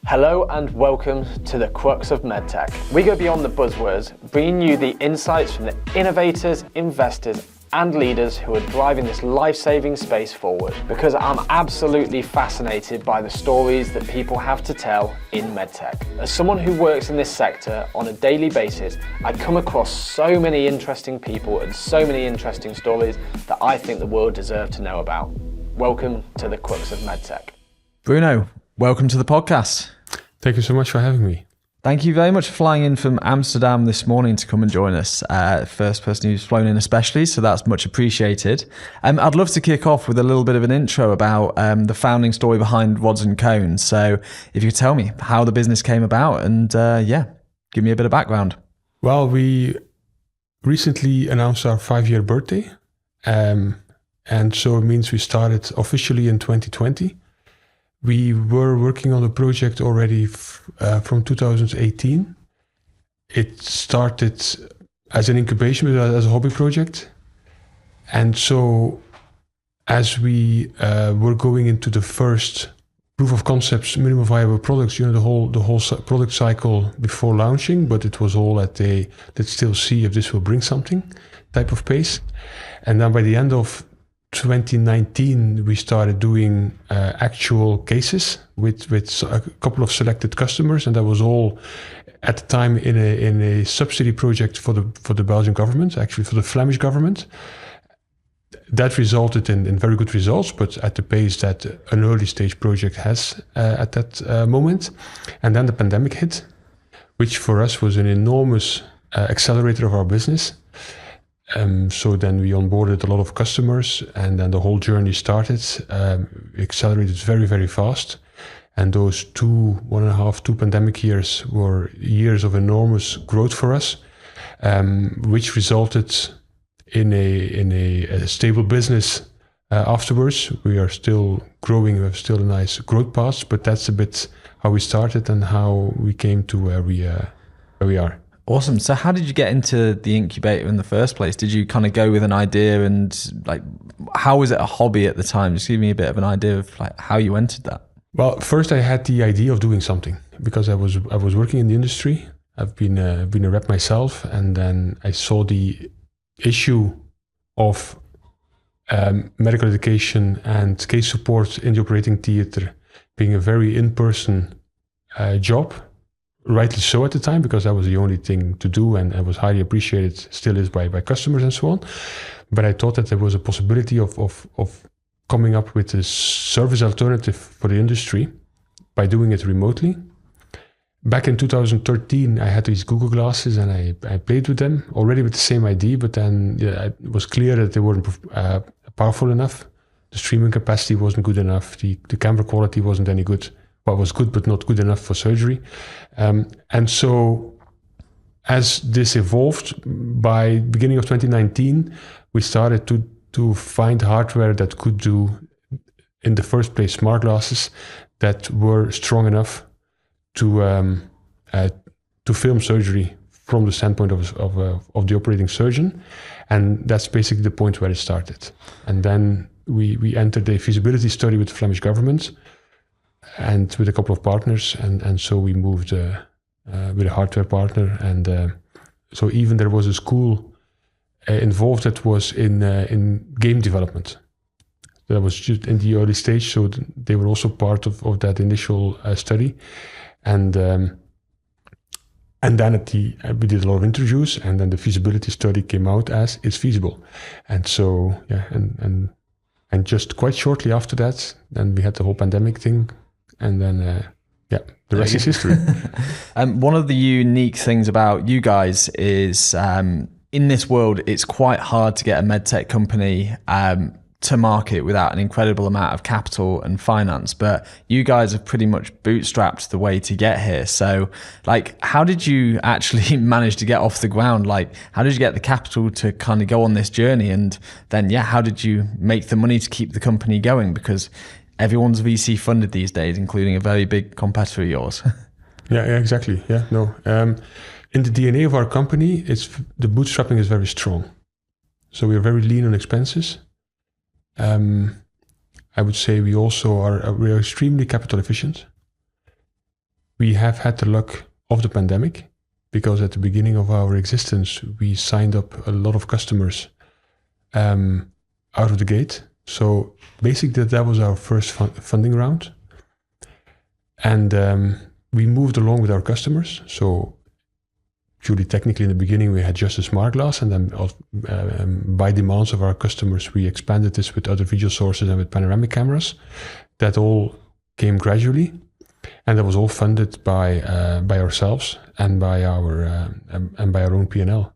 Hello and welcome to the crux of medtech. We go beyond the buzzwords, bringing you the insights from the innovators, investors, and leaders who are driving this life-saving space forward. Because I'm absolutely fascinated by the stories that people have to tell in medtech. As someone who works in this sector on a daily basis, I come across so many interesting people and so many interesting stories that I think the world deserves to know about. Welcome to the crux of medtech. Bruno, welcome to the podcast. Thank you so much for having me. Thank you very much for flying in from Amsterdam this morning to come and join us. First person who's flown in especially, so that's much appreciated. I'd love to kick off with a little bit of an intro about the founding story behind Rods&Cones. So if you could tell me how the business came about and give me a bit of background. Well, we recently announced our 5-year birthday. And so it means we started officially in 2020. We were working on the project already from 2018. It started as an incubation, but as a hobby project. And so as we were going into the first proof of concepts, minimum viable products, the whole product cycle before launching, but it was all at a let's still see if this will bring something type of pace. And then by the end of 2019, we started doing actual cases with a couple of selected customers, and that was all at the time in a subsidy project for the Belgian government, actually for the Flemish government. That resulted in very good results, but at the pace that an early stage project has at that moment. And then the pandemic hit, which for us was an enormous accelerator of our business. So then we onboarded a lot of customers, and then the whole journey started. Accelerated very, very fast. And those 2 pandemic years were years of enormous growth for us, which resulted in a stable business afterwards. We are still growing, we have still a nice growth path, but that's a bit how we started and how we came to where we are. Awesome. So how did you get into the incubator in the first place? Did you kind of go with an idea and how was it a hobby at the time? Just give me a bit of an idea of how you entered that. Well, first I had the idea of doing something because I was working in the industry. I've been a rep myself, and then I saw the issue of medical education and case support in the operating theater being a very in-person job. Rightly so at the time, because that was the only thing to do, and it was highly appreciated, still is by customers and so on. But I thought that there was a possibility of coming up with a service alternative for the industry by doing it remotely. Back in 2013, I had these Google glasses, and I played with them already with the same idea, but then it was clear that they weren't powerful enough. The streaming capacity wasn't good enough. The camera quality wasn't any good. Well, was good, but not good enough for surgery. And so as this evolved, by beginning of 2019, we started to find hardware that could do, in the first place, smart glasses that were strong enough to film surgery from the standpoint of the operating surgeon. And that's basically the point where it started. And then we entered a feasibility study with the Flemish government, and with a couple of partners, and so we moved with a hardware partner, and so even there was a school involved that was in game development. That was just in the early stage, so they were also part of that initial study, and then we did a lot of interviews, and then the feasibility study came out as it's feasible, and so and just quite shortly after that, then we had the whole pandemic thing. And then, the rest is history. One of the unique things about you guys is in this world, it's quite hard to get a medtech company to market without an incredible amount of capital and finance. But you guys have pretty much bootstrapped the way to get here. So how did you actually manage to get off the ground? How did you get the capital to kind of go on this journey? And then, how did you make the money to keep the company going? Because everyone's VC funded these days, including a very big competitor of yours. Yeah, exactly. Yeah, no. In the DNA of our company, the bootstrapping is very strong. So we are very lean on expenses. I would say we are extremely capital efficient. we have had the luck of the pandemic, because at the beginning of our existence, we signed up a lot of customers out of the gate. So basically that was our first funding round. And we moved along with our customers. So purely technically in the beginning, we had just a smart glass, and then by demands of our customers, we expanded this with other video sources and with panoramic cameras. That all came gradually, and that was all funded by ourselves and by our own P&L.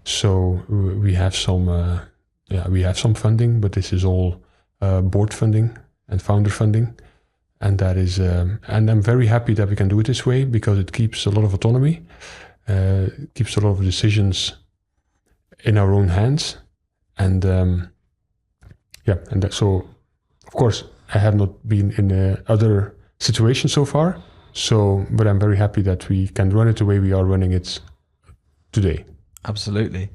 So we have some funding, but this is all board funding and founder funding, and that is and I'm very happy that we can do it this way, because it keeps a lot of autonomy, keeps a lot of decisions in our own hands, and so of course I have not been in other situations so far. So, but I'm very happy that we can run it the way we are running it today. Absolutely.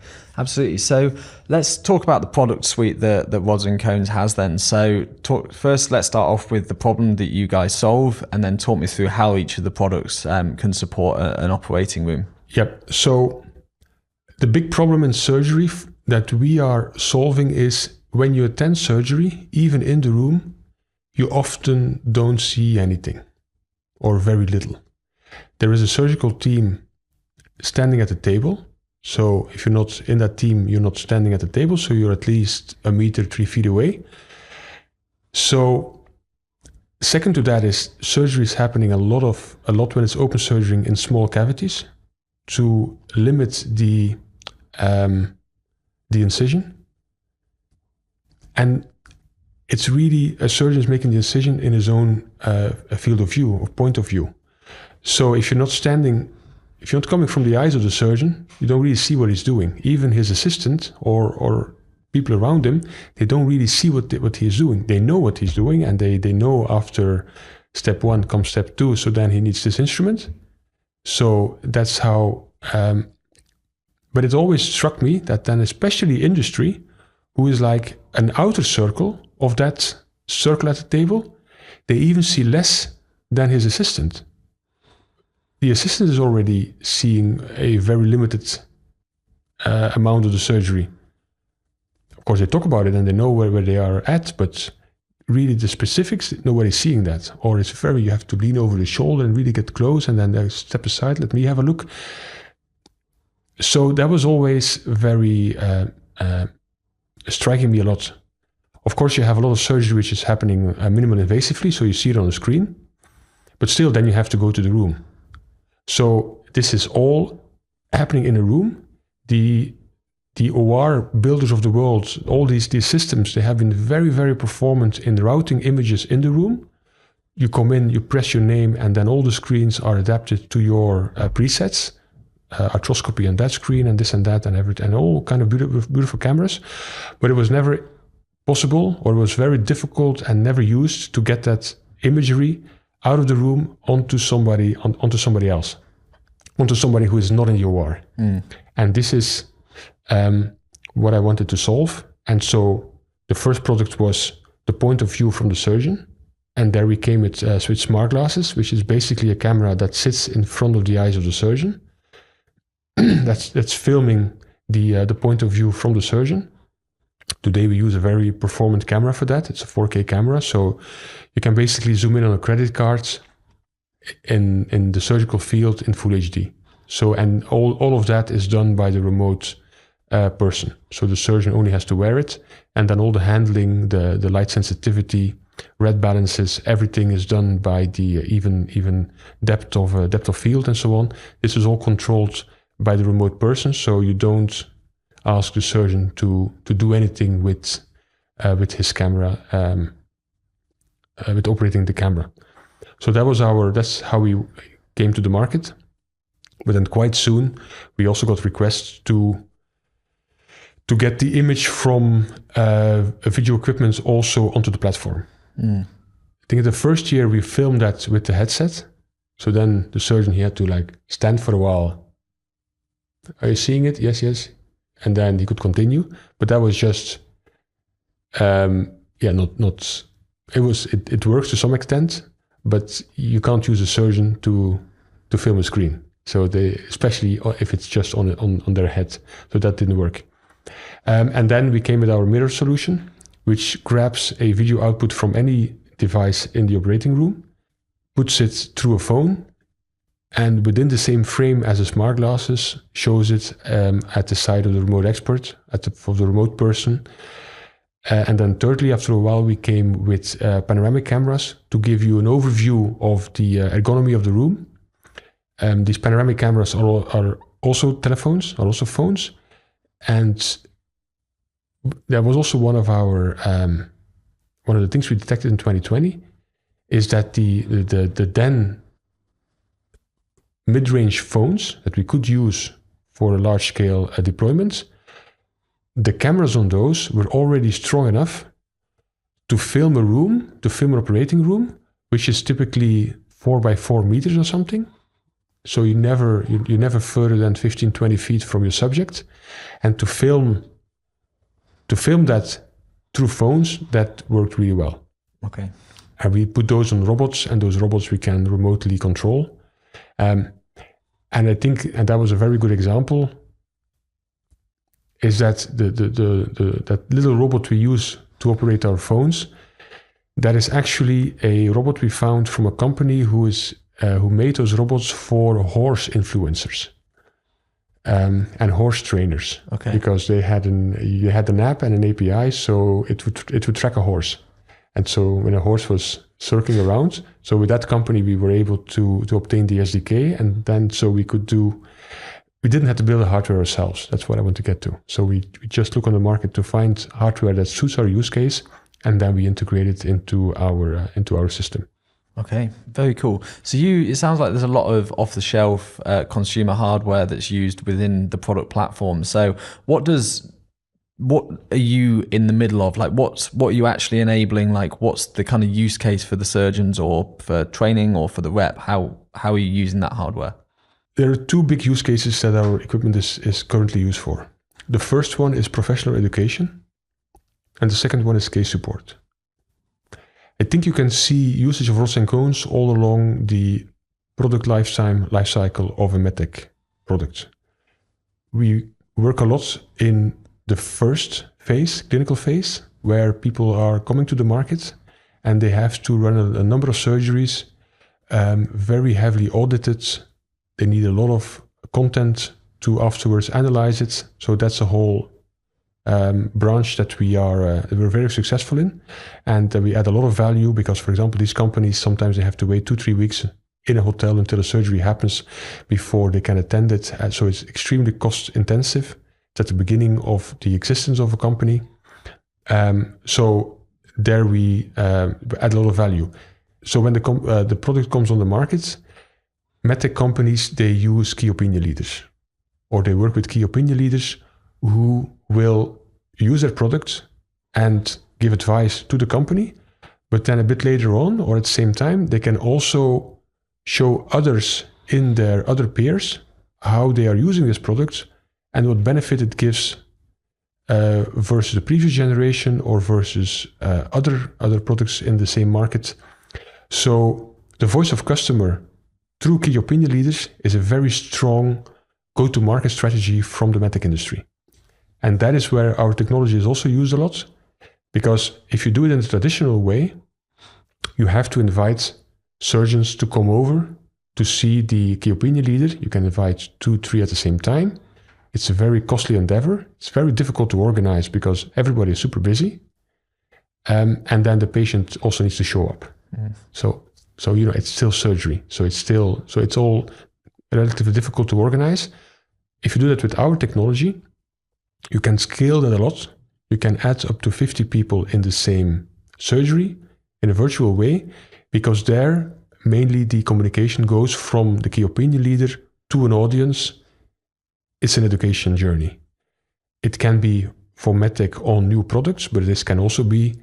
So let's talk about the product suite that Rods&Cones has then. So first, let's start off with the problem that you guys solve, and then talk me through how each of the products can support an operating room. Yep. So the big problem in surgery that we are solving is when you attend surgery, even in the room, you often don't see anything, or very little. There is a surgical team standing at the table. So if you're not in that team, you're not standing at the table, so you're at least 1 meter, 3 feet away. So second to that is surgery is happening a lot when it's open surgery in small cavities to limit the incision. And it's really a surgeon is making the incision in his own field of view or point of view. So if you're not coming from the eyes of the surgeon, you don't really see what he's doing. Even his assistant or people around him, they don't really see what he's doing. They know what he's doing, and they know after step 1 comes step 2. So then he needs this instrument. So that's how. But it always struck me that then, especially industry, who is like an outer circle of that circle at the table, they even see less than his assistant. The assistant is already seeing a very limited amount of the surgery. Of course, they talk about it and they know where they are at, but really the specifics, nobody's seeing that. Or it's you have to lean over the shoulder and really get close, and then they step aside, let me have a look. So that was always very striking me a lot. Of course, you have a lot of surgery which is happening minimally invasively, so you see it on the screen, but still then you have to go to the room. So this is all happening in a room. The OR builders of the world, all these systems, they have been very, very performant in routing images in the room. You come in, you press your name, and then all the screens are adapted to your presets, arthroscopy on that screen, and this and that, and everything, and all kind of beautiful cameras. But it was never possible, or it was very difficult and never used to get that imagery out of the room onto somebody else, onto somebody who is not in the OR. And this is what I wanted to solve. And so the first product was the point of view from the surgeon. And there we came with smart glasses, which is basically a camera that sits in front of the eyes of the surgeon. that's filming the point of view from the surgeon. Today we use a very performant camera for that. It's a 4K camera, so you can basically zoom in on a credit card in the surgical field in full HD. So, and all of that is done by the remote person. So the surgeon only has to wear it, and then all the handling, the light sensitivity, red balances, everything is done by the even depth of field and so on. This is all controlled by the remote person, so you don't ask the surgeon to do anything with his camera, with operating the camera. So that's how we came to the market. But then quite soon, we also got requests to get the image from video equipment also onto the platform. I think the first year we filmed that with the headset. So then the surgeon, he had to stand for a while. Are you seeing it? Yes, yes. And then he could continue. But that was just, not. It works to some extent, but you can't use a surgeon to film a screen. So especially if it's just on their head. So that didn't work. And then we came with our mirror solution, which grabs a video output from any device in the operating room, puts it through a phone, and within the same frame as the smart glasses, shows it at the side of the remote expert, of the remote person. And then thirdly, after a while, we came with panoramic cameras to give you an overview of the ergonomy of the room. These panoramic cameras are also telephones, are also phones. And that was also one of the things we detected in 2020 is that the then mid-range phones that we could use for a large-scale deployment, the cameras on those were already strong enough to film an operating room, which is typically 4 by 4 meters or something. So you never further than 15, 20 feet from your subject. And to film that through phones, that worked really well. Okay. And we put those on robots, and those robots we can remotely control. And I think, and that was a very good example, is that that little robot we use to operate our phones, that is actually a robot we found from a company who made those robots for horse influencers and horse trainers. Okay. Because you had an app and an API, so it would track a horse. And so when a horse was circling around, so with that company we were able to obtain the SDK, and then so we didn't have to build the hardware ourselves. That's what I want to get to. So we just look on the market to find hardware that suits our use case, and then we integrate it into our system. Okay, very cool. So it sounds like there's a lot of off-the-shelf consumer hardware that's used within the product platform. So what are you in the middle of? Like what are you actually enabling? Like what's the kind of use case for the surgeons or for training or for the rep? How are you using that hardware? There are two big use cases that our equipment is currently used for. The first one is professional education, and the second one is case support. I think you can see usage of rods and cones all along the product life cycle of a medtech product. We work a lot in the first phase, clinical phase, where people are coming to the market and they have to run a number of surgeries, very heavily audited. They need a lot of content to afterwards analyze it. So that's a whole branch that we're very successful in, and we add a lot of value because, for example, these companies sometimes they have to wait 2-3 weeks in a hotel until a surgery happens before they can attend it. So it's extremely cost intensive. It's at the beginning of the existence of a company. So there we add a lot of value. So when the product comes on the market, medtech companies, they use key opinion leaders, or they work with key opinion leaders who will use their product and give advice to the company, but then a bit later on, or at the same time, they can also show others in their other peers how they are using this product and what benefit it gives versus the previous generation or versus other products in the same market. So the voice of customer through key opinion leaders is a very strong go-to-market strategy from the medtech industry. And that is where our technology is also used a lot, because if you do it in the traditional way, you have to invite surgeons to come over to see the key opinion leader. You can invite 2-3 at the same time. It's a very costly endeavor. It's very difficult to organize because everybody is super busy. And then the patient also needs to show up. Mm. So it's still surgery. So it's all relatively difficult to organize. If you do that with our technology, you can scale that a lot. You can add up to 50 people in the same surgery in a virtual way, because there mainly the communication goes from the key opinion leader to an audience. It's an education journey. It can be for medtech on new products, but this can also be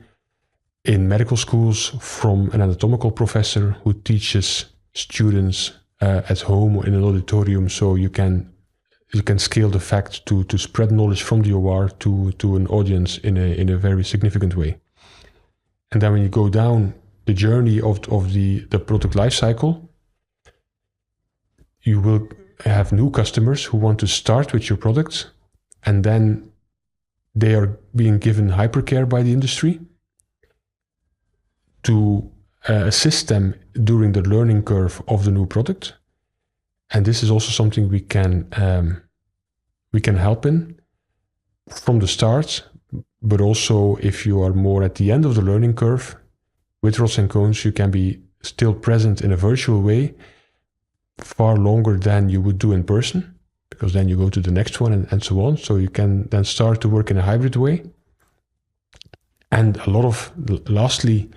in medical schools from an anatomical professor who teaches students at home or in an auditorium. So you can scale the fact to spread knowledge from the OR to an audience in a very significant way. And then when you go down the journey of the product life cycle, you will have new customers who want to start with your products, and then they are being given hypercare by the industry to assist them during the learning curve of the new product. And this is also something we can help in from the start, but also if you are more at the end of the learning curve, with Rods and Cones, you can be still present in a virtual way far longer than you would do in person, because then you go to the next one and so on. So you can then start to work in a hybrid way. And lastly,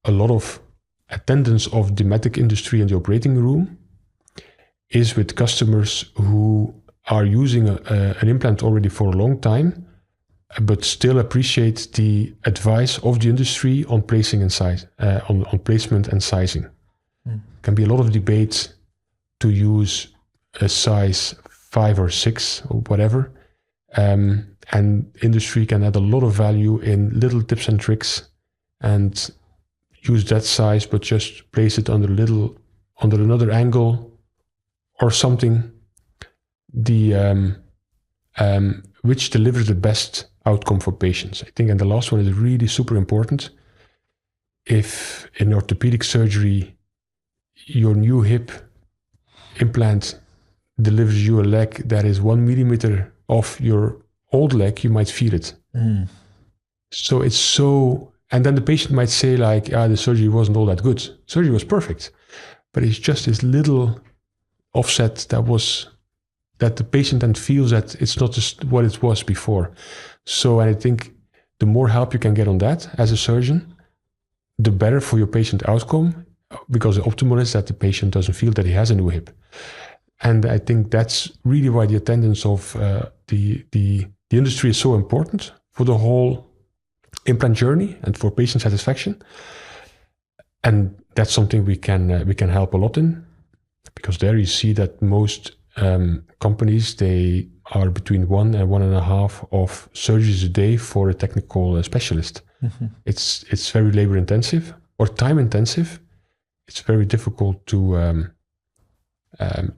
a lot of attendance of the medtech industry in the operating room is with customers who are using an implant already for a long time, but still appreciate the advice of the industry on placing and size, on placement and sizing. Can be a lot of debate to use a size 5 or 6 or whatever, and industry can add a lot of value in little tips and tricks, and use that size, but just place it under another angle or something, which delivers the best outcome for patients. I think, and the last one is really super important. If in orthopedic surgery, your new hip implant delivers you a leg that is 1 millimeter off your old leg, you might feel it. So it's so, and then the patient might say like, the surgery wasn't all that good. Surgery was perfect, but it's just this little offset that the patient then feels that it's not just what it was before. So, and I think the more help you can get on that as a surgeon, the better for your patient outcome, because the optimal is that the patient doesn't feel that he has a new hip. And I think that's really why the attendance of the industry is so important for the whole implant journey and for patient satisfaction. And that's something we can help a lot in, because there you see that most companies, they are between 1 and 1.5 of surgeries a day for a technical specialist. It's very labor intensive or time intensive. It's very difficult to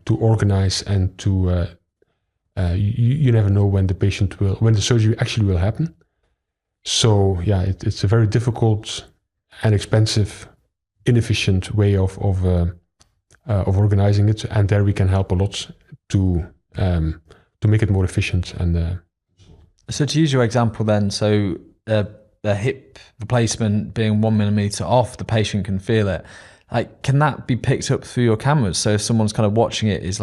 organize, and to you never know when the surgery actually will happen. So yeah, it's a very difficult and expensive, inefficient way of organizing it, and there we can help a lot to make it more efficient. And so to use your example then, so the hip replacement being 1 millimeter off, the patient can feel it. Like, can that be picked up through your cameras? So if someone's kind of watching it, is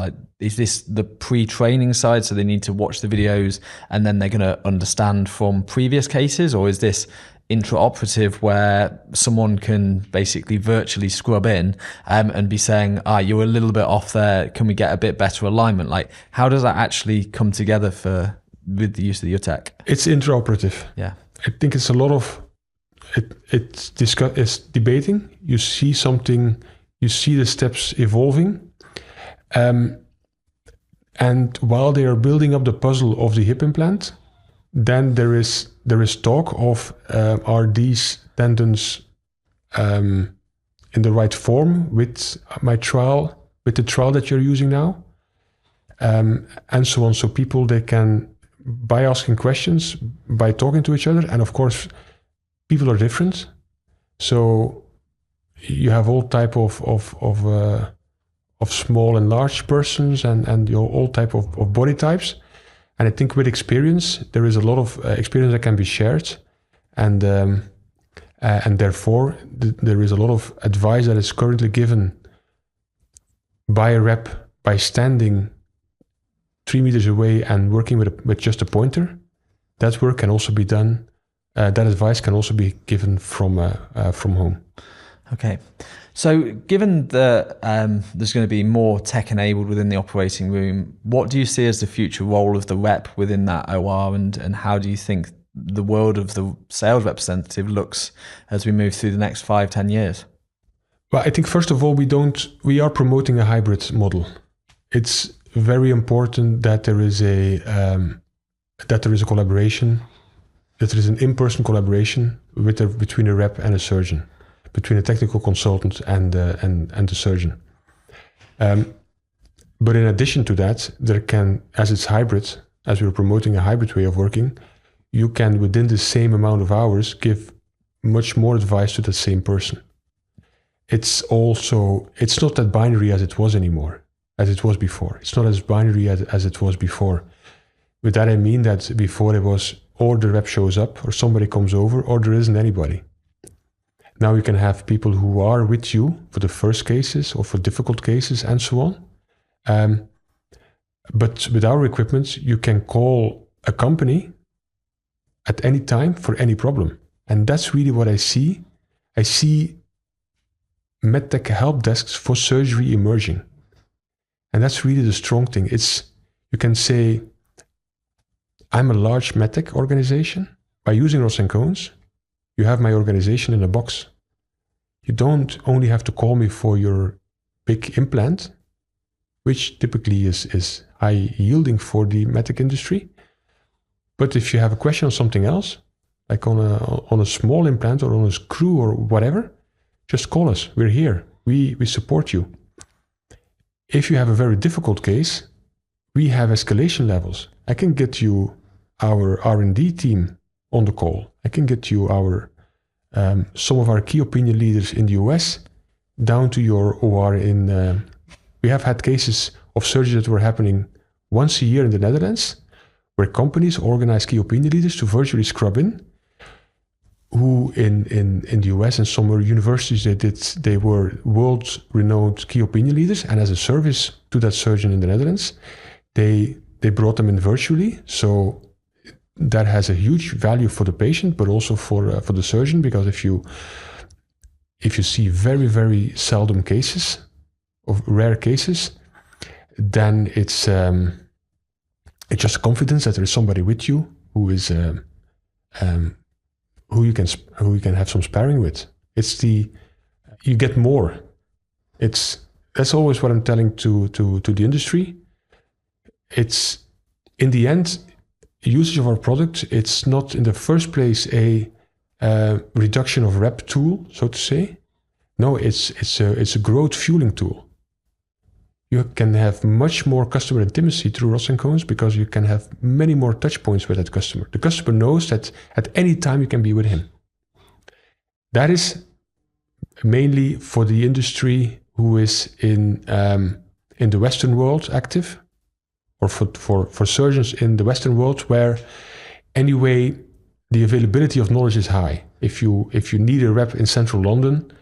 this the pre-training side? So they need to watch the videos and then they're going to understand from previous cases, or is this intraoperative where someone can basically virtually scrub in and be saying, you're a little bit off there, can we get a bit better alignment? Like, how does that actually come together with the use of your tech? It's intraoperative. Yeah. I think it's a lot of, it's debating. You see something, you see the steps evolving. And while they are building up the puzzle of the hip implant, then there is talk of, are these tendons in the right form with the trial that you're using now, and so on. So people, they can, by asking questions, by talking to each other, and of course, people are different. So you have all type of small and large persons, and all type of body types. And I think with experience, there is a lot of experience that can be shared, and therefore there is a lot of advice that is currently given by a rep by standing 3 meters away and working with just a pointer. That work can also be done. That advice can also be given from home. Okay. So given that there's going to be more tech enabled within the operating room, what do you see as the future role of the rep within that OR, and how do you think the world of the sales representative looks as we move through the next 5-10 years? Well, I think first of all, we are promoting a hybrid model. It's very important that there is a collaboration, that there is an in-person collaboration between a rep and a surgeon. between a technical consultant and the surgeon. But in addition to that, there can, as it's hybrid, as we're promoting a hybrid way of working, you can, within the same amount of hours, give much more advice to the same person. It's not that binary as it was anymore, as it was before. It's not as binary as it was before. With that, I mean that before it was, or the rep shows up, or somebody comes over, or there isn't anybody. Now you can have people who are with you for the first cases or for difficult cases and so on. But with our equipment, you can call a company at any time for any problem. And that's really what I see. I see medtech help desks for surgery emerging. And that's really the strong thing. You can say, I'm a large medtech organization. By using Rods&Cones, you have my organization in a box. You don't only have to call me for your big implant, which typically is high yielding for the medtech industry. But if you have a question on something else, like on a small implant or on a screw or whatever, just call us. We're here. We support you. If you have a very difficult case, we have escalation levels. I can get you our R&D team on the call. I can get you some of our key opinion leaders in the US down to your OR we have had cases of surgeries that were happening once a year in the Netherlands, where companies organize key opinion leaders to virtually scrub in, who in the US and some universities they were world-renowned key opinion leaders, and as a service to that surgeon in the Netherlands, they brought them in virtually. So that has a huge value for the patient, but also for the surgeon, because if you see very, very seldom cases, of rare cases, then it's just confidence that there is somebody with you who is who you can have some sparring with. You get more. That's always what I'm telling to the industry. It's in the end, usage of our product, it's not in the first place a reduction of rep tool, so to say. No, it's a growth fueling tool. You can have much more customer intimacy through Rods&Cones because you can have many more touch points with that customer. The customer knows that at any time you can be with him. That is mainly for the industry who is in the Western world active, or for surgeons in the Western world, where anyway the availability of knowledge is high. If you need a rep in central London,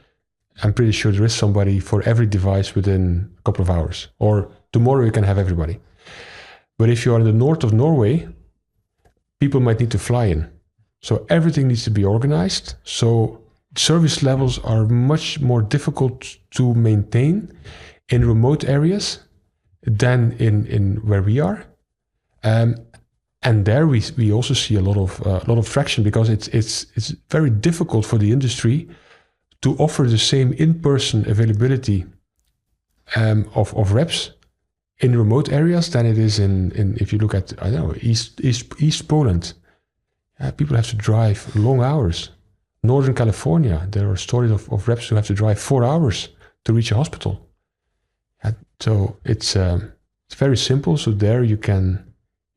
I'm pretty sure there is somebody for every device within a couple of hours. Or tomorrow you can have everybody. But if you are in the north of Norway, people might need to fly in. So everything needs to be organized. So service levels are much more difficult to maintain in remote areas than in where we are. And there we also see a lot of traction, because it's very difficult for the industry to offer the same in-person availability of reps in remote areas than it is in if you look at, I don't know, East Poland. People have to drive long hours. Northern California, there are stories of reps who have to drive 4 hours to reach a hospital. So it's very simple. So there you can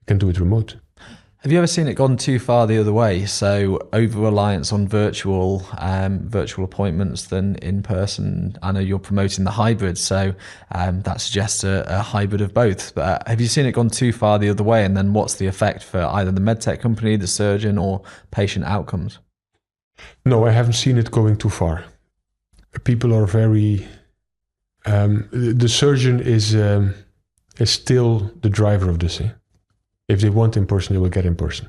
do it remote. Have you ever seen it gone too far the other way? So over-reliance on virtual appointments than in person. I know you're promoting the hybrid, so that suggests a hybrid of both. But have you seen it gone too far the other way? And then what's the effect for either the medtech company, the surgeon, or patient outcomes? No, I haven't seen it going too far. People are very... the surgeon is still the driver of this. If they want in person, they will get in person.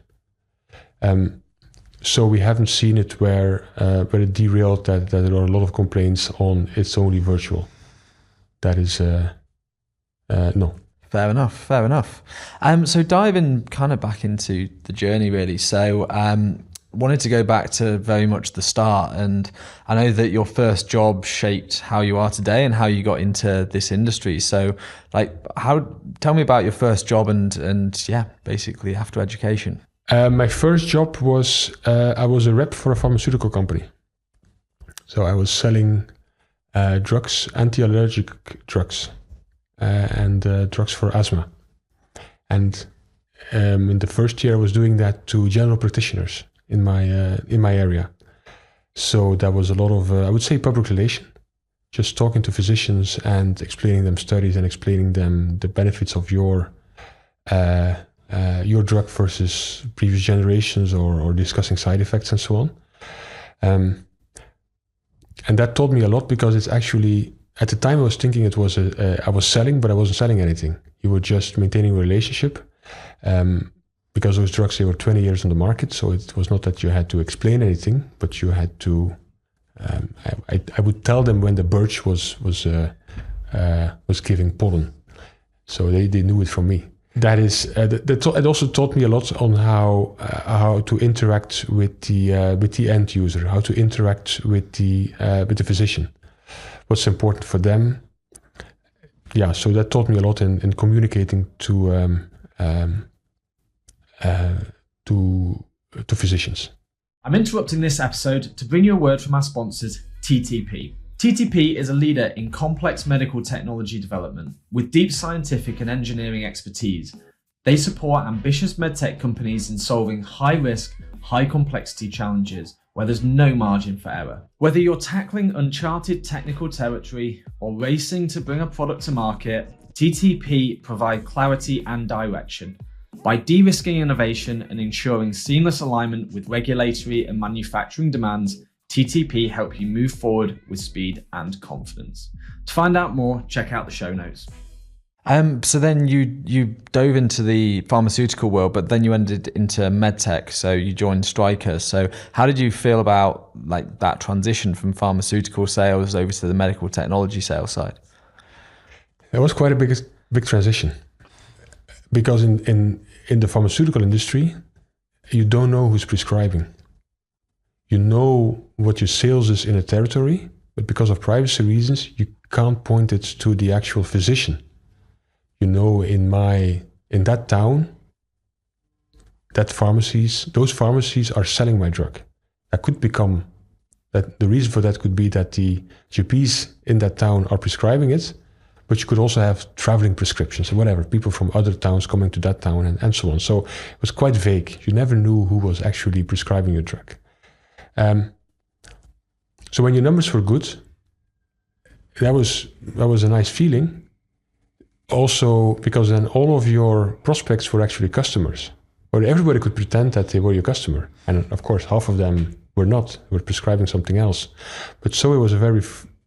So we haven't seen it where it derailed, that there are a lot of complaints on it's only virtual. That is, no. Fair enough. So diving kind of back into the journey really. So wanted to go back to very much the start, and I know that your first job shaped how you are today and how you got into this industry. So tell me about your first job and basically after education. My first job was, I was a rep for a pharmaceutical company. So I was selling drugs, anti-allergic drugs, and drugs for asthma. And in the first year, I was doing that to general practitioners in my area. So that was a lot of, I would say, public relation, just talking to physicians and explaining them studies and explaining them the benefits of your drug versus previous generations, or discussing side effects and so on. And that taught me a lot, because it's actually, at the time I was thinking it was I was selling, but I wasn't selling anything. You were just maintaining a relationship, because those drugs, they were 20 years on the market. So it was not that you had to explain anything, but you had to, I would tell them when the birch was giving pollen. So they knew it from me. That is, it also taught me a lot on how to interact with the end user, how to interact with the physician, what's important for them. Yeah, so that taught me a lot in communicating to physicians. I'm interrupting this episode to bring you a word from our sponsors, TTP. TTP is a leader in complex medical technology development with deep scientific and engineering expertise. They support ambitious medtech companies in solving high-risk, high-complexity challenges where there's no margin for error. Whether you're tackling uncharted technical territory or racing to bring a product to market, TTP provide clarity and direction. By de-risking innovation and ensuring seamless alignment with regulatory and manufacturing demands, TTP help you move forward with speed and confidence. To find out more, check out the show notes. So then you dove into the pharmaceutical world, but then you ended into medtech. So you joined Stryker. So how did you feel about like that transition from pharmaceutical sales over to the medical technology sales side? It was quite a big transition, because in the pharmaceutical industry, you don't know who's prescribing. You know what your sales is in a territory, but because of privacy reasons, you can't point it to the actual physician. You know, in that town, those pharmacies are selling my drug. The reason for that could be that the GPs in that town are prescribing it, but you could also have traveling prescriptions or whatever, people from other towns coming to that town and so on. So it was quite vague. You never knew who was actually prescribing your drug. So when your numbers were good, that was a nice feeling. Also, because then all of your prospects were actually customers, or everybody could pretend that they were your customer. And of course, half of them were not, were prescribing something else. But so it was a very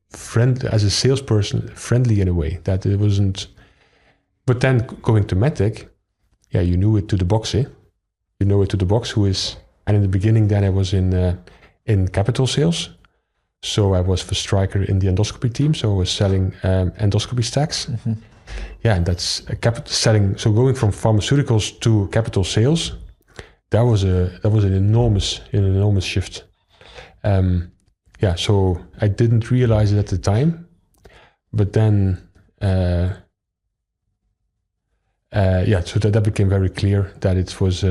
friendly, as a salesperson, friendly in a way that it wasn't. But then going to medtech, yeah, you knew it to the box, eh? You know it to the box who is. And in the beginning, then I was in capital sales. So I was for Stryker in the endoscopy team. So I was selling endoscopy stacks. Mm-hmm. Yeah, and that's selling. So going from pharmaceuticals to capital sales, that was an enormous shift. Yeah, so I didn't realize it at the time, but then yeah, so that became very clear that it was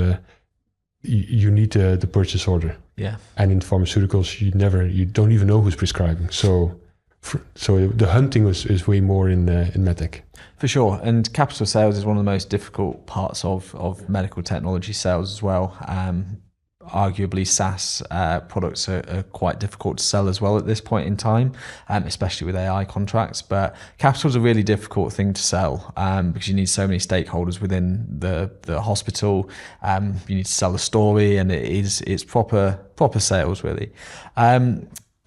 you need the purchase order. Yeah, and in pharmaceuticals you don't even know who's prescribing. So the hunting is way more in medtech. For sure, and capital sales is one of the most difficult parts of medical technology sales as well. Arguably, SaaS products are quite difficult to sell as well at this point in time, especially with AI contracts. But capital is a really difficult thing to sell because you need so many stakeholders within the hospital. You need to sell the story, and it's proper sales really.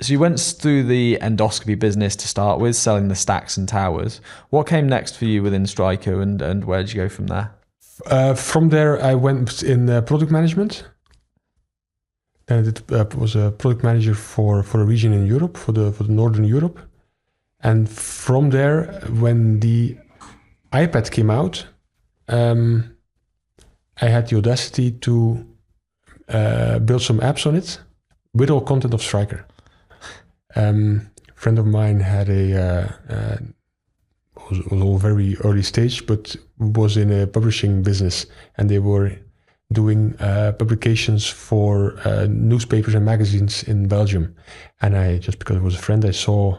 So you went through the endoscopy business to start with, selling the stacks and towers. What came next for you within Stryker, and where did you go from there? From there, I went in product management. Then I was a product manager for a region in Europe, for the Northern Europe. And from there, when the iPad came out, I had the audacity to build some apps on it with all content of Stryker. Friend of mine had was all very early stage, but was in a publishing business, and they were doing publications for newspapers and magazines in Belgium. And I, just because I was a friend, I saw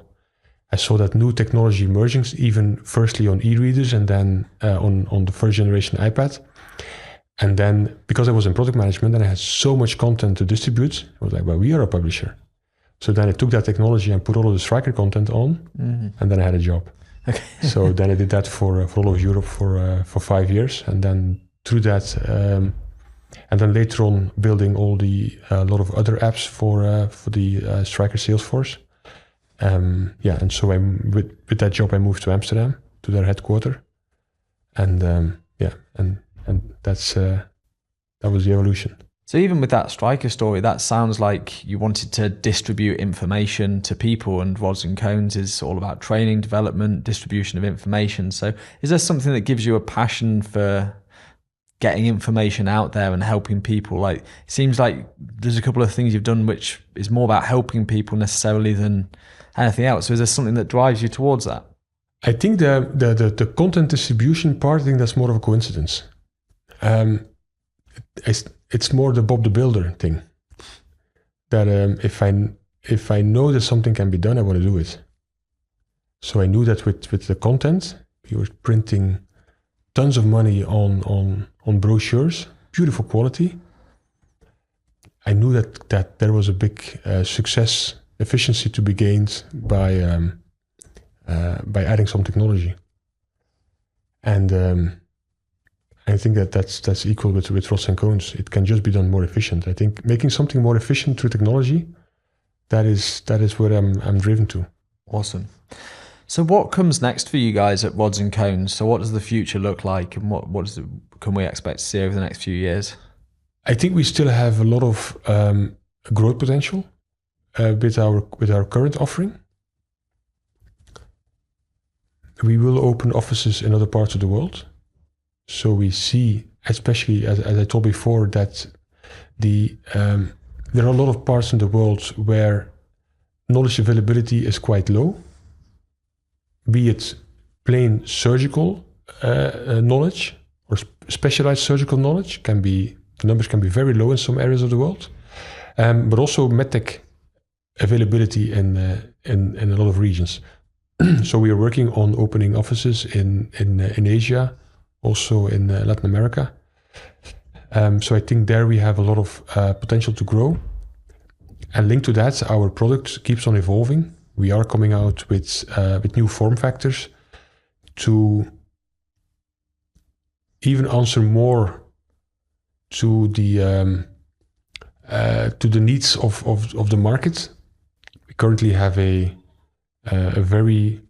that new technology emerging, even firstly on e-readers and then on the first generation iPad. And then because I was in product management and I had so much content to distribute, I was like, well, we are a publisher. So then I took that technology and put all of the Striker content on, and then I had a job. Okay. So then I did that for all of Europe for 5 years, and then through that, and then later on building all the lot of other apps for the Striker sales force. And so with that job I moved to Amsterdam to their headquarters, and that's that was the evolution. So even with that Striker story, that sounds like you wanted to distribute information to people, and Rods and Cones is all about training, development, distribution of information. So is there something that gives you a passion for getting information out there and helping people? Like, it seems like there's a couple of things you've done which is more about helping people necessarily than anything else. So is there something that drives you towards that? I think the content distribution part, I think that's more of a coincidence. It's more the Bob the Builder thing. That if I know that something can be done, I want to do it. So I knew that with the content, we were printing tons of money on brochures, beautiful quality. I knew that there was a big success efficiency to be gained by adding some technology, and I think that's equal with Rods and Cones. It can just be done more efficient. I think making something more efficient through technology, that is what I'm driven to. Awesome. So what comes next for you guys at Rods and Cones? So what does the future look like, and what can we expect to see over the next few years? I think we still have a lot of growth potential with our current offering. We will open offices in other parts of the world. So we see, especially as I told before, that there are a lot of parts in the world where knowledge availability is quite low, be it plain surgical knowledge or specialized surgical knowledge. The numbers can be very low in some areas of the world, but also medtech availability in a lot of regions. So we are working on opening offices in Asia, also in Latin America. So I think there we have a lot of potential to grow. And linked to that, our product keeps on evolving. We are coming out with new form factors to even answer more to the needs of the market. We currently have a very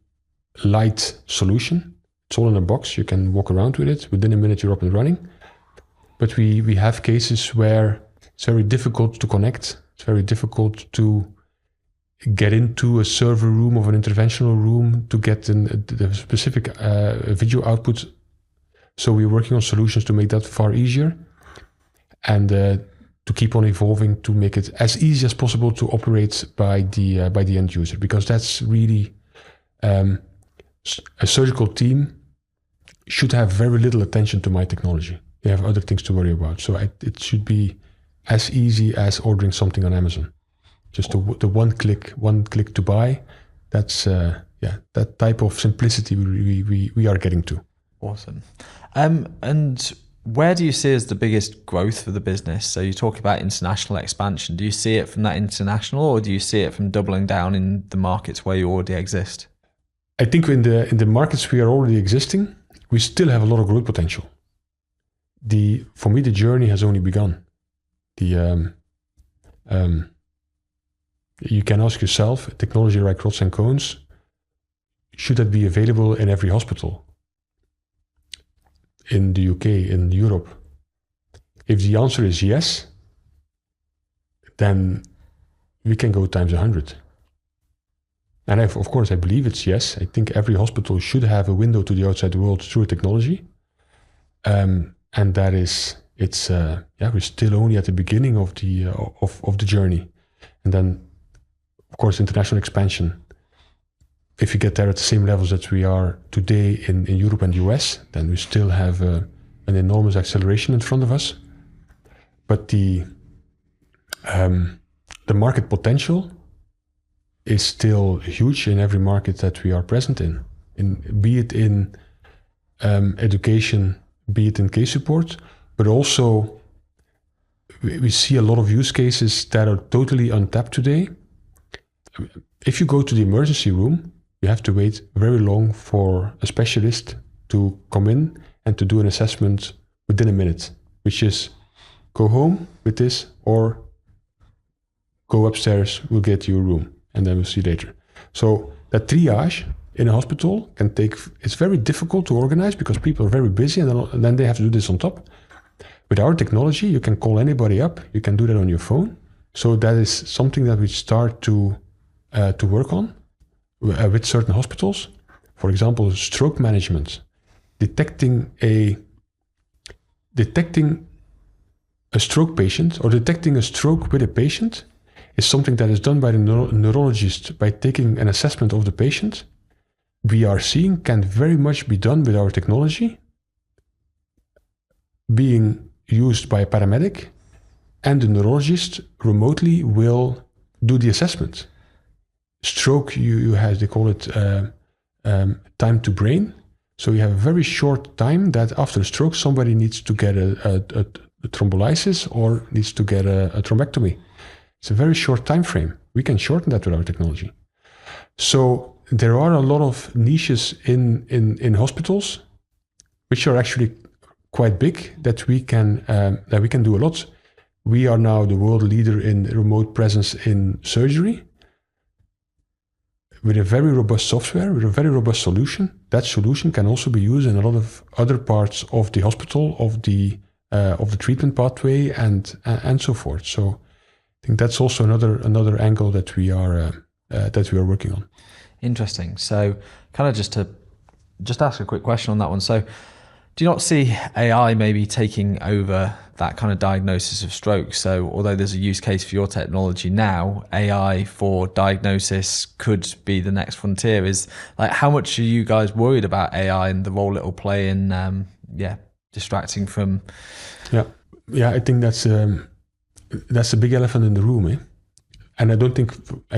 light solution. It's all in a box. You can walk around with it. Within a minute, you're up and running. But we have cases where it's very difficult to connect. It's very difficult to get into a server room of an interventional room to get the specific video output. So we're working on solutions to make that far easier, and to keep on evolving to make it as easy as possible to operate by the end user, because that's really a surgical team should have very little attention to my technology. They have other things to worry about. So it should be as easy as ordering something on Amazon. Just the one click to buy. That's that type of simplicity we are getting to. Awesome. And where do you see as the biggest growth for the business? So you talk about international expansion. Do you see it from that international, or do you see it from doubling down in the markets where you already exist? I think in the markets we are already existing, we still have a lot of growth potential. For me, the journey has only begun. You can ask yourself, technology like Rods and Cones, should that be available in every hospital? In the UK, in Europe? If the answer is yes, then we can go times 100. And of course, I believe it's yes. I think every hospital should have a window to the outside world through technology. And that is, we're still only at the beginning of the journey. And then, of course, international expansion. If you get there at the same levels that we are today in Europe and US, then we still have an enormous acceleration in front of us. but the market potential is still huge in every market that we are present in be it in education, be it in case support, but also we see a lot of use cases that are totally untapped today. If you go to the emergency room, you have to wait very long for a specialist to come in and to do an assessment within a minute, which is go home with this or go upstairs, we'll get you a room and then we'll see later. So that triage in a hospital can take, it's very difficult to organize because people are very busy and then they have to do this on top. With our technology, you can call anybody up, you can do that on your phone. So that is something that we start to work on with certain hospitals. For example, stroke management. Detecting a stroke patient or detecting a stroke with a patient is something that is done by the neurologist by taking an assessment of the patient. We are seeing can very much be done with our technology, being used by a paramedic, and the neurologist remotely will do the assessment. Stroke, you have, they call it time to brain. So you have a very short time that after a stroke, somebody needs to get a thrombolysis or needs to get a thrombectomy. It's a very short time frame. We can shorten that with our technology. So there are a lot of niches in hospitals, which are actually quite big, that we can do a lot. We are now the world leader in remote presence in surgery. With a very robust software, with a very robust solution. That solution can also be used in a lot of other parts of the hospital, of the treatment pathway, and so forth. So I think that's also another angle that we are working on. Interesting. So, kind of just ask a quick question on that one. So, do you not see AI maybe taking over that kind of diagnosis of stroke? So although there's a use case for your technology now, AI for diagnosis could be the next frontier. Is like, how much are you guys worried about AI and the role it will play in, distracting from? Yeah, I think that's a big elephant in the room, eh? And I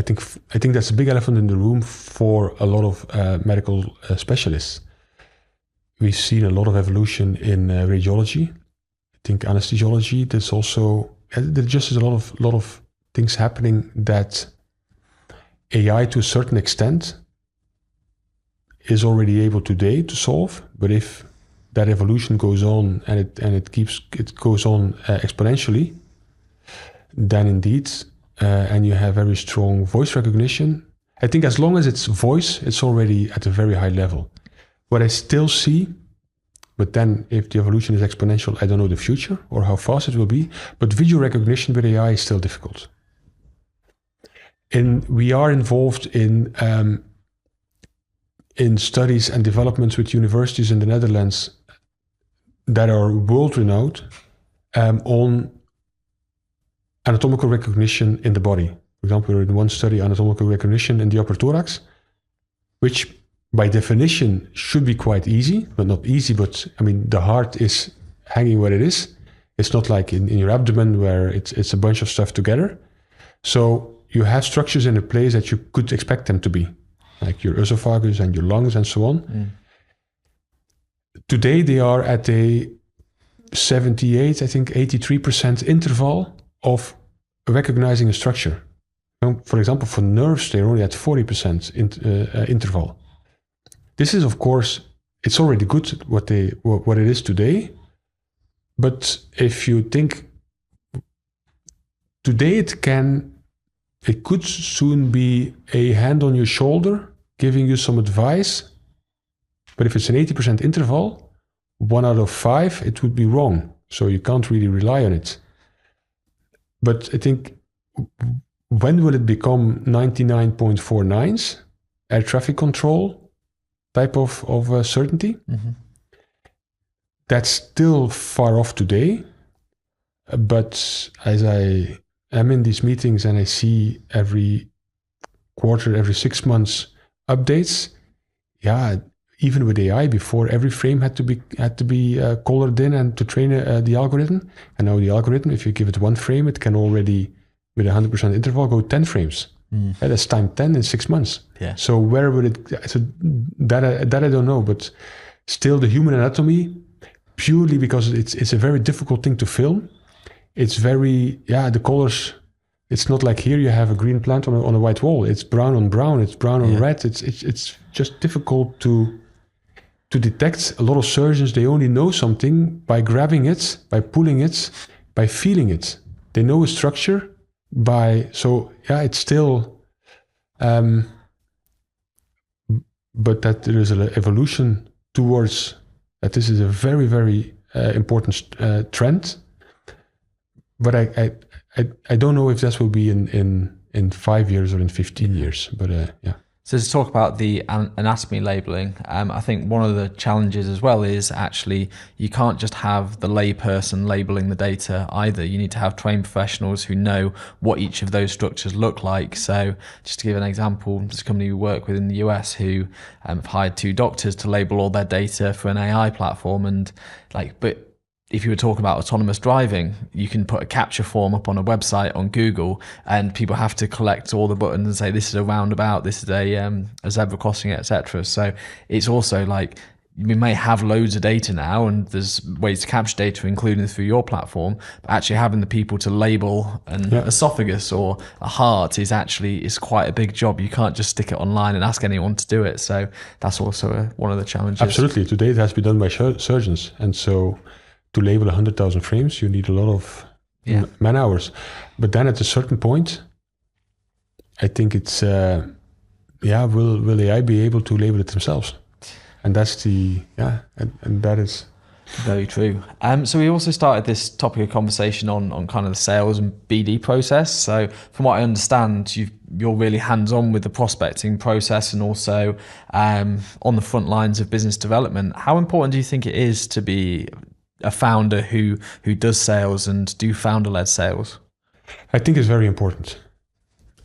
think that's a big elephant in the room for a lot of medical specialists. We've seen a lot of evolution in radiology. I think anesthesiology. There just is a lot of things happening that AI, to a certain extent, is already able today to solve. But if that evolution goes on and it goes on exponentially, then indeed, and you have very strong voice recognition. I think as long as it's voice, it's already at a very high level. What I still see, but then if the evolution is exponential, I don't know the future or how fast it will be, but video recognition with AI is still difficult. And we are involved in studies and developments with universities in the Netherlands that are world-renowned on anatomical recognition in the body. For example, we're in one study, anatomical recognition in the upper thorax, which by definition should be quite easy, but not easy, but I mean, the heart is hanging where it is. It's not like in your abdomen where it's a bunch of stuff together. So you have structures in a place that you could expect them to be, like your esophagus and your lungs and so on. Mm. Today they are at a 78, I think 83% interval of recognizing a structure. For example, for nerves, they're only at 40% interval. This is, of course, it's already good what it is today. But if you think today, it could soon be a hand on your shoulder, giving you some advice. But if it's an 80% interval, 1 out of 5, it would be wrong. So you can't really rely on it. But I think, when will it become 99.49s, air traffic control type of certainty? Mm-hmm. That's still far off today. But as I am in these meetings and I see every quarter, every 6 months updates, even with AI, before every frame had to be colored in and to train the algorithm. And now the algorithm, if you give it one frame, it can already, with 100% interval, go 10 frames. That's time 10 in 6 months. Yeah. So where would it? So that I don't know, but still the human anatomy, purely because it's a very difficult thing to film. It's very the colors. It's not like here you have a green plant on a white wall. It's brown on brown. It's brown on red. It's just difficult to detect. A lot of surgeons, they only know something by grabbing it, by pulling it, by feeling it. They know a structure it's still, but that there is an evolution towards that. This is a very, very important trend. But I don't know if that will be in 5 years or in 15 years. But So to talk about the anatomy labeling, I think one of the challenges as well is actually you can't just have the layperson labeling the data either. You need to have trained professionals who know what each of those structures look like. So just to give an example, there's a company we work with in the US who have hired 2 doctors to label all their data for an AI platform. And but if you were talking about autonomous driving, you can put a capture form up on a website on Google, and people have to collect all the buttons and say this is a roundabout, this is a zebra crossing, etc. So it's also like we may have loads of data now, and there's ways to capture data, including through your platform. But actually having the people to label an esophagus or a heart is quite a big job. You can't just stick it online and ask anyone to do it. So that's also one of the challenges. Absolutely. Today it has to be done by surgeons, and so to label 100,000 frames, you need a lot of man hours. But then at a certain point, I think it's, will AI be able to label it themselves? And that's and that is... Very true. So we also started this topic of conversation on kind of the sales and BD process. So from what I understand, you're really hands-on with the prospecting process and also on the front lines of business development. How important do you think it is to be a founder who does sales and do founder-led sales? I think it's very important.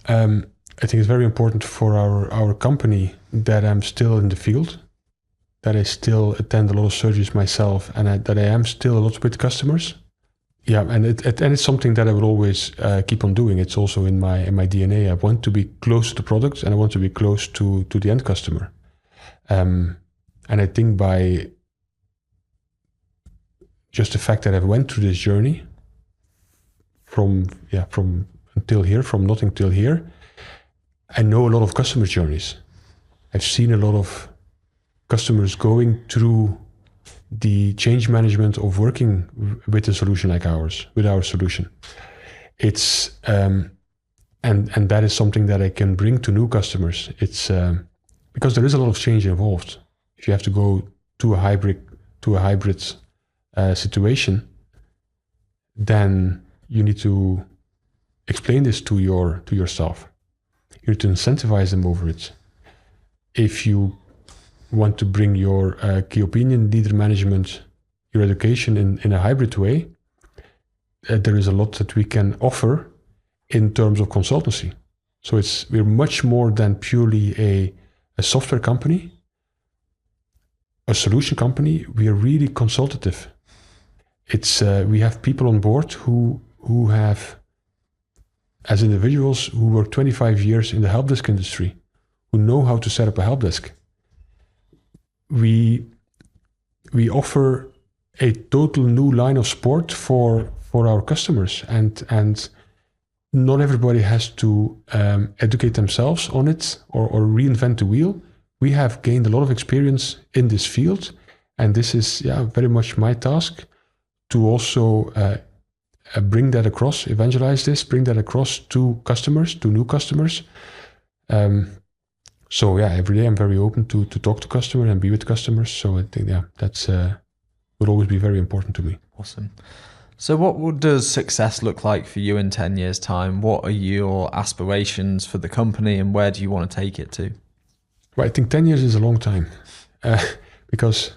I think it's very important for our company that I'm still in the field, that I still attend a lot of surgeries myself, and that I am still a lot with customers. Yeah, and it's something that I will always keep on doing. It's also in my DNA. I want to be close to the product, and I want to be close to the end customer. And I think by just the fact that I've went through this journey from until here, from nothing till here, I know a lot of customers' journeys. I've seen a lot of customers going through the change management of working with a solution like ours, with our solution. It's and that is something that I can bring to new customers. It's because there is a lot of change involved. If you have to go to a hybrid situation, then you need to explain this to your staff. You need to incentivize them over it. If you want to bring your key opinion leader management, your education in a hybrid way, there is a lot that we can offer in terms of consultancy. So we're much more than purely a software company, a solution company. We are really consultative. We have people on board who have, as individuals, who work 25 years in the help desk industry, who know how to set up a help desk. We offer a total new line of support for our customers, and not everybody has to educate themselves on it or reinvent the wheel. We have gained a lot of experience in this field, and this is very much my task to also bring that across, evangelize this, bring that across to customers, to new customers. So every day I'm very open to talk to customers and be with customers. So I think that's will always be very important to me. Awesome. So what does success look like for you in 10 years' time? What are your aspirations for the company, and where do you want to take it to? Well, I think 10 years is a long time because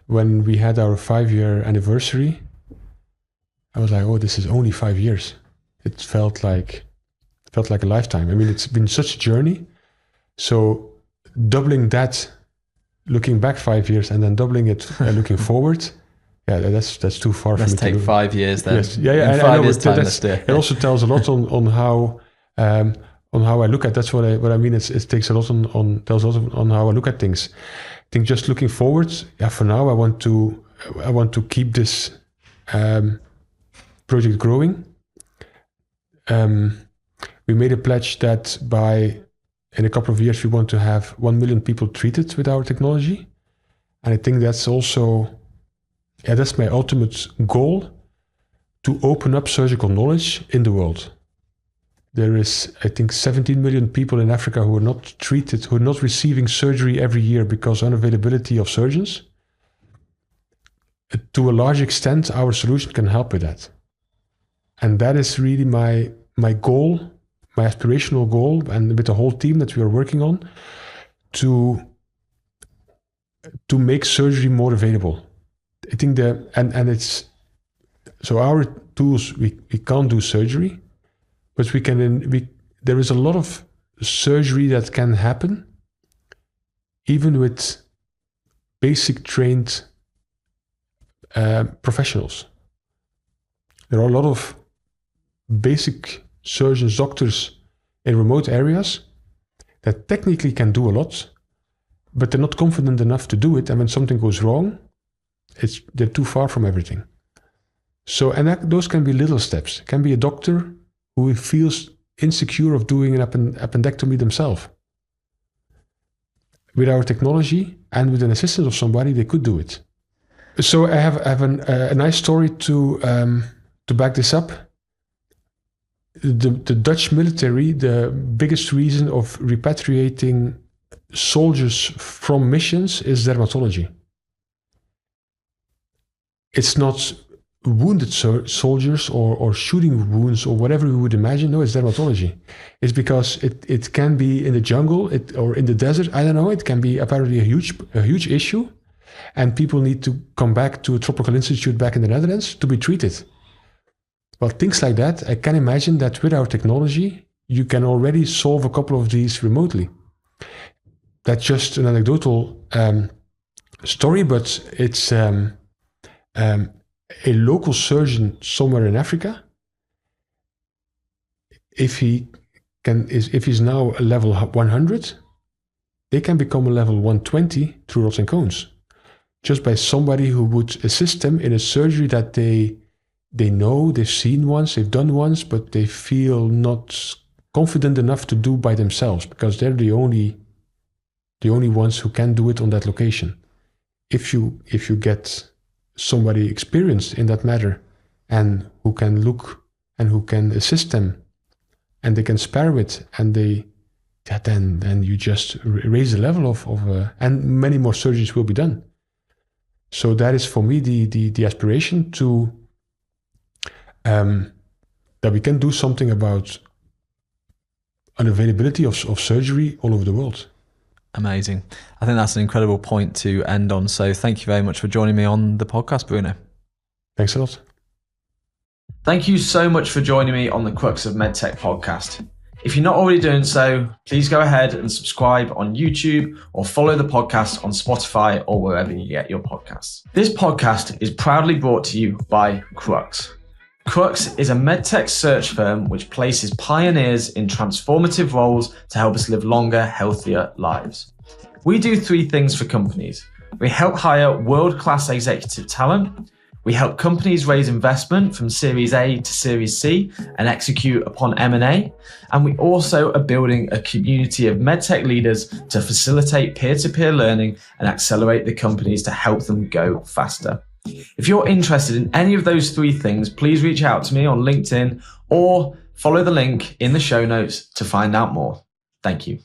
when we had our 5-year anniversary, I was like, oh, this is only 5 years. It felt like a lifetime. I mean, it's been such a journey. So doubling that looking back 5 years and then doubling it looking forward, that's too far for me to do. Let's take 5 years then. Yes. In 5 years' time, let's do it. It also tells a lot on how I look at. That's what I mean. It takes a lot tells a lot on how I look at things. I think just looking forward. For now, I want to keep this project growing. We made a pledge that in a couple of years we want to have 1 million people treated with our technology, and I think that's also that's my ultimate goal, to open up surgical knowledge in the world. There is, I think, 17 million people in Africa who are not treated, who are not receiving surgery every year because unavailability of surgeons. To a large extent, our solution can help with that. And that is really my goal, my aspirational goal, and with the whole team that we are working on, to make surgery more available. I think it's, so our tools, we can't do surgery, but there is a lot of surgery that can happen even with basic trained professionals. There are a lot of basic surgeons, doctors in remote areas that technically can do a lot, but they're not confident enough to do it. And when something goes wrong, they're too far from everything. So, those can be little steps. It can be a doctor who feels insecure of doing an appendectomy themselves. With our technology and with an assistance of somebody, they could do it. So I have a nice story to back this up. The Dutch military, the biggest reason of repatriating soldiers from missions is dermatology. It's not wounded soldiers or shooting wounds or whatever we would imagine. No, it's dermatology. It's because it can be in the jungle or in the desert. I don't know. It can be apparently a huge issue, and people need to come back to a tropical institute back in the Netherlands to be treated. Well, things like that, I can imagine that with our technology, you can already solve a couple of these remotely. That's just an anecdotal story, but it's a local surgeon somewhere in Africa. If he's now a level 100, they can become a level 120 through rods and cones, just by somebody who would assist them in a surgery that they know, they've seen once, they've done once, but they feel not confident enough to do by themselves because they're the only ones who can do it on that location. If you get somebody experienced in that matter and who can look and who can assist them and they can spare with, and then you just raise the level of and many more surgeries will be done. So that is for me the aspiration to that we can do something about unavailability of surgery all over the world. Amazing. I think that's an incredible point to end on. So thank you very much for joining me on the podcast, Bruno. Thanks a lot. Thank you so much for joining me on the Crux of MedTech podcast. If you're not already doing so, please go ahead and subscribe on YouTube or follow the podcast on Spotify or wherever you get your podcasts. This podcast is proudly brought to you by Crux. Crux is a medtech search firm which places pioneers in transformative roles to help us live longer, healthier lives. We do 3 things for companies. We help hire world-class executive talent. We help companies raise investment from Series A to Series C and execute upon M&A. And we also are building a community of medtech leaders to facilitate peer-to-peer learning and accelerate the companies to help them go faster. If you're interested in any of those 3 things, please reach out to me on LinkedIn or follow the link in the show notes to find out more. Thank you.